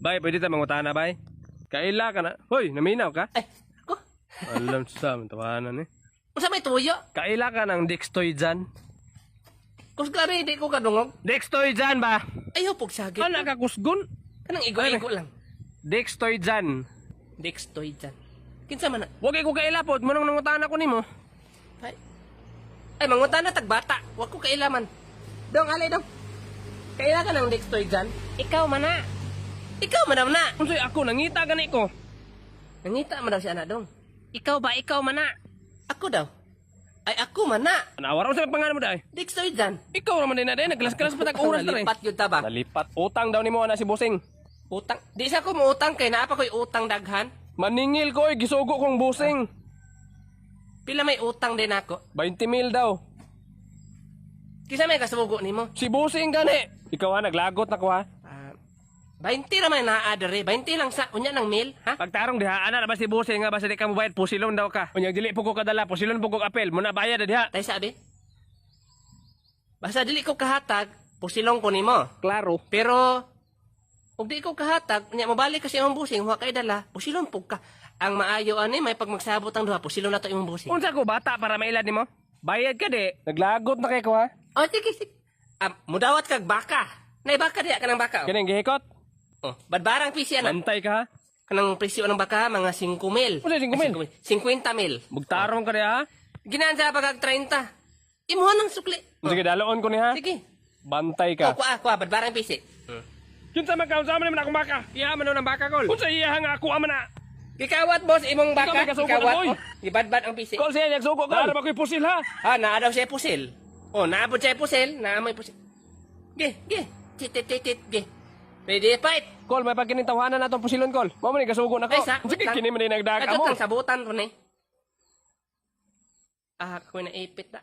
Bay, pwede tayo mangutana, bay. Kaila ka na. Hoy, naminaw ka? Ay, ako. Alam sa tawanan eh. Unsa may tuyo? Kaila ka ng Dextoidan. Kusgari, di ko kadungog. Dextoidan ba? Ayaw pog sagit. Ano ka kusgon? Kanang igo-igo lang. Dextoidan. Dextoid dyan. Kinsa man na? Wag ko kailapod, manong nangutana ko nimo. Ay, mangutan na tagbata. Huwag ko kailaman. Dong, alay dong. Kaila ka ng Dextoid dyan? Ikaw man na. Ikaw man na. Unsay ako nangita gani ko. Nangita man daw siya na dong. Ikaw ba? Ikaw man na. Ako daw. Ay, ako man na. Nawara sa pangalan mo dai. Dextoid dyan. Ikaw naman din na din, naglas-klas pa tag oras na rin. Nalipat yun ta ba? Nalipat. Utang daw nimo ana si Busing. Utang. Di sa ko mo utang kay naapa ko'y utang daghan. Maningil ko, gisugo kong Busing. Pila may utang din ako. 20 mil daw. Kisa may kasugo nimo. Si Busing gani. Ikaw ha, naglagot na ko ha. 20 naman na adere. 20 lang sa unya ng mil, ha? Pagtarong diha, ana na ba si Busing nga basta di ka mo bayad, pusilon daw ka. Unya dili po ko kadala, pusilon po ko apel, muna bayad na diha. Tay sabi. Basta dili ko kahatag, pusilong ko nimo. Klaro. Pero ug di ko kahatag, nya mobalik kasi imong busing, wa kay dala, pusilon pug ka. Ang maayo ani may pag magsabot ang duha, pusilon na to imong busing. Unsa ko bata para mailad nimo? Bayad ka di. Naglagot na kay ko ha. Oh, sige. Mudawat kag baka. Nay baka diya kanang baka. Kining gihikot. Oh, badbarang pisi ana. Bantay ka ha. Kanang presyo ng baka mga 5 mil. Unsa 5 mil? 50 mil. Bugtarong ka di ha. Ginansa pagag 30. Imuha ng sukli. Sige, daloon ko ni ha. Sige. Bantay Oh, ka. kuha, badbarang pisi. Yun sa magkaon sa amin naman akong baka. Iyaman daw ng baka, Kol. Kung sa iya nga ako ama na. Gikawat boss imong baka. Ikaw may kasugo na, Gikawat. boy. Oh, gibadbad ang pisi. Kol siya, nagsuko, Kol. Para ba ko'y pusil ha? Naa daw siya pusil. Oh, naabot siya pusil, naamoy pusil. Ge. Ge. Ready fight. Kol, may pagkinintawanan na itong pusilon, Kol. Mamo ni kasugo na ko. Ay, sa. Sige, kini man din nagdaga mo. Kadto tang sabutan ron eh. Ako na ipit na.